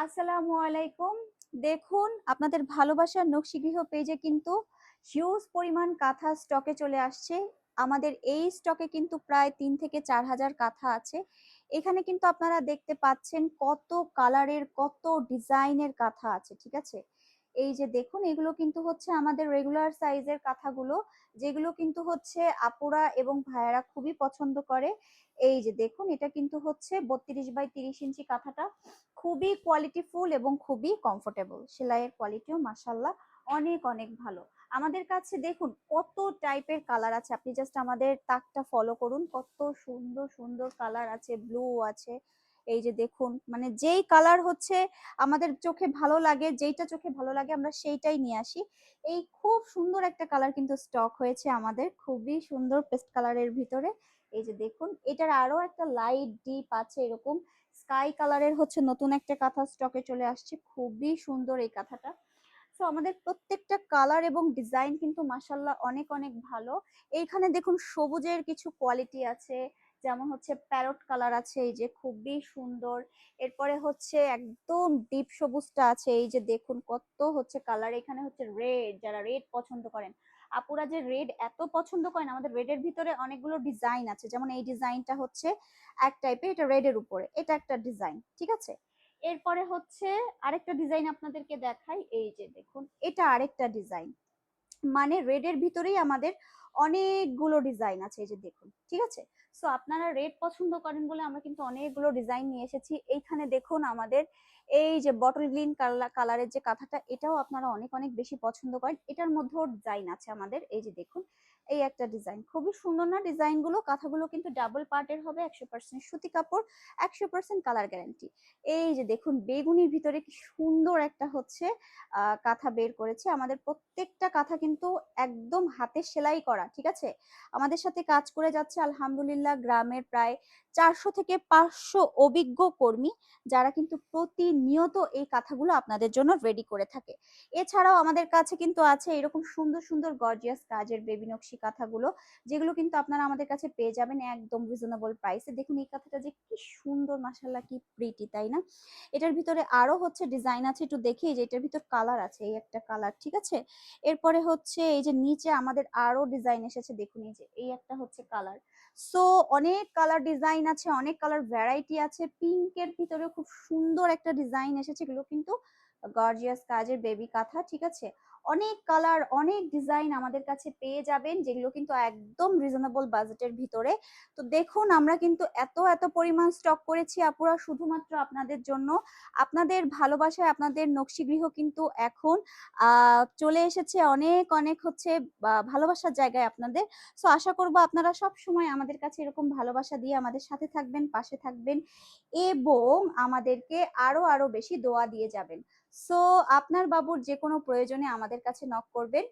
আসসালামু আলাইকুম। দেখুন আপনাদের ভালোবাসার নকশিগৃহ পেজে কিন্তু হিউজ পরিমাণ কাঁথা স্টকে চলে আসছে। আমাদের এই স্টকে কিন্তু প্রায় ৩ থেকে ৪,০০০ কাঁথা আছে। এখানে কিন্তু আপনারা দেখতে পাচ্ছেন কত কালারের, কত ডিজাইনের কাঁথা আছে, ঠিক আছে? এই যে দেখুন এগুলো কিন্তু হচ্ছে আমাদের রেগুলার সাইজের কাঁথাগুলো, যেগুলো কিন্তু হচ্ছে আপুরা এবং ভাইয়ারা খুবই পছন্দ করে। এই যে দেখুন এটা কিন্তু হচ্ছে ৩২ বাই ৩০ ইঞ্চি কাঁথাটা খুবই কোয়ালিটিফুল এবং খুবই কমফোর্টেবল। সেলাইয়ের কোয়ালিটিও মাশাআল্লাহ অনেক অনেক ভালো। আমাদের কাছে দেখুন কত টাইপের কালার আছে, আপনি জাস্ট আমাদের তাকটা ফলো করুন, কত সুন্দর সুন্দর কালার আছে, ব্লু আছে। এই যে দেখুন মানে যেই কালার হচ্ছে আমাদের চোখে ভালো লাগে, যেইটা চোখে ভালো লাগে আমরা সেইটাই নিয়ে আসি। এই খুব সুন্দর একটা কালার কিন্তু স্টক হয়েছে আমাদের, খুবই সুন্দর পেস্ট কালারের ভিতরে। এই যে দেখুন এটার আরো একটা লাইট ডিপ আছে, এরকম স্কাই কালারের হচ্ছে নতুন একটা কাঁথা স্টকে চলে আসছে, খুবই সুন্দর এই কাঁথাটা। তো আমাদের প্রত্যেকটা কালার এবং ডিজাইন কিন্তু মাশাআল্লাহ অনেক অনেক ভালো। এইখানে দেখুন সবুজের কিছু কোয়ালিটি আছে, যেমন হচ্ছে প্যারট কালার আছে, এই যে খুবই সুন্দর। এরপরে হচ্ছে একদম ডিপ সবুজটা আছে, এই যে দেখুন কত হচ্ছে কালার। এখানে হচ্ছে রেড, যারা রেড পছন্দ করেন, আপুরা যে রেড এত পছন্দ করেন, আমাদের রেডের ভিতরে অনেকগুলো ডিজাইন আছে। যেমন এই ডিজাইনটা হচ্ছে এক টাইপের, এটা রেডের উপরে, এটা একটা ডিজাইন, ঠিক আছে? এরপরে হচ্ছে আরেকটা ডিজাইন আপনাদেরকে দেখাই, এই যে দেখুন এটা আরেকটা ডিজাইন, মানে রেডের ভিতরেই আমাদের অনেকগুলো ডিজাইন আছে, এই যে দেখুন, ঠিক আছে? সো আপনারা রেড পছন্দ করেন বলে আমরা কিন্তু অনেকগুলো ডিজাইন নিয়ে এসেছি। এইখানে দেখুন আমাদের এই যে বটল গ্রিন কালারের যে কাঁথাটা, এটাও আপনারা অনেক অনেক বেশি পছন্দ করেন। এটার মধ্যেও ডিজাইন আছে আমাদের, এই যে দেখুন এই একটা ডিজাইন, খুবই সুন্দর না ডিজাইন গুলো? কাঁথাগুলো কিন্তু ডাবল পার্টের হবে, 100% সুতি কাপড়, 100% কালার গ্যারান্টি। এই যে দেখুন বেগুনির ভিতরে কি সুন্দর একটা হচ্ছে কাঁথা বের করেছে। আমাদের প্রত্যেকটা কাঁথা কিন্তু একদম হাতে সেলাই করা, ঠিক আছে? আমাদের সাথে কাজ করে যাচ্ছে আলহামদুলিল্লাহ গ্রামের প্রায় 400 থেকে 500 অভিজ্ঞ কর্মী, যারা কিন্তু প্রতিনিয়ত এই কাঁথাগুলো আপনাদের জন্য রেডি করে থাকে। এছাড়াও আমাদের কাছে কিন্তু আছে এরকম সুন্দর সুন্দর গর্জিয়াস কাজের বেবি নকশি কাঁথাগুলো, যেগুলো কিন্তু আপনারা আমাদের কাছে পেয়ে যাবেন একদম রিজনেবল প্রাইসে। দেখুন এই কাঁথাটা যে কি সুন্দর, মাশাআল্লাহ কি প্রিটি, তাই না? এটার ভিতরে আরো হচ্ছে ডিজাইন আছে, একটু দেখি যে এটার ভিতর কালার আছে, এই একটা কালার, ঠিক আছে? এরপরে হচ্ছে এই যে নিচে আমাদের আরো ডিজাইন এসেছে, দেখুন এই যে এই একটা হচ্ছে কালার। সো অনেক কালার ডিজাইন আছে, অনেক কালার ভ্যারাইটি আছে। পিঙ্কের ভিতরে খুব সুন্দর একটা ডিজাইন এসেছে, এগুলো কিন্তু গর্জিয়াস কাজের বেবি কাঁথা, ঠিক আছে? অনেক কালার, অনেক ডিজাইন আমাদের কাছে পেয়ে যাবেন, যেগুলো কিন্তু একদম রিজনেবল বাজেটের ভিতরে। তো দেখুন আমরা কিন্তু এত এত পরিমাণ স্টক করেছি আপুরা শুধুমাত্র আপনাদের জন্য। আপনাদের ভালোবাসায় আপনাদের নকশিগৃহ কিন্তু এখন চলে এসেছে অনেক অনেক হচ্ছে ভালোবাসার জায়গায় আপনাদের। সো আশা করব আপনারা সব সময় আমাদের কাছে এরকম ভালোবাসা দিয়ে আমাদের সাথে থাকবেন, পাশে থাকবেন এবং আমাদেরকে আরো আরো বেশি দোয়া দিয়ে যাবেন। সো আপনার বাবুর যে কোনো প্রয়োজনে আমাদের কাছে নক করবেন,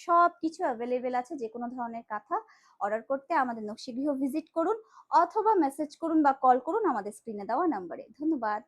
সবকিছু অ্যাভেলেবেল আছে। যে কোনো ধরনের কাঁথা অর্ডার করতে আমাদের নকশিগৃহ ভিজিট করুন, অথবা মেসেজ করুন বা কল করুন আমাদের স্ক্রিনে দেওয়া নাম্বারে। ধন্যবাদ।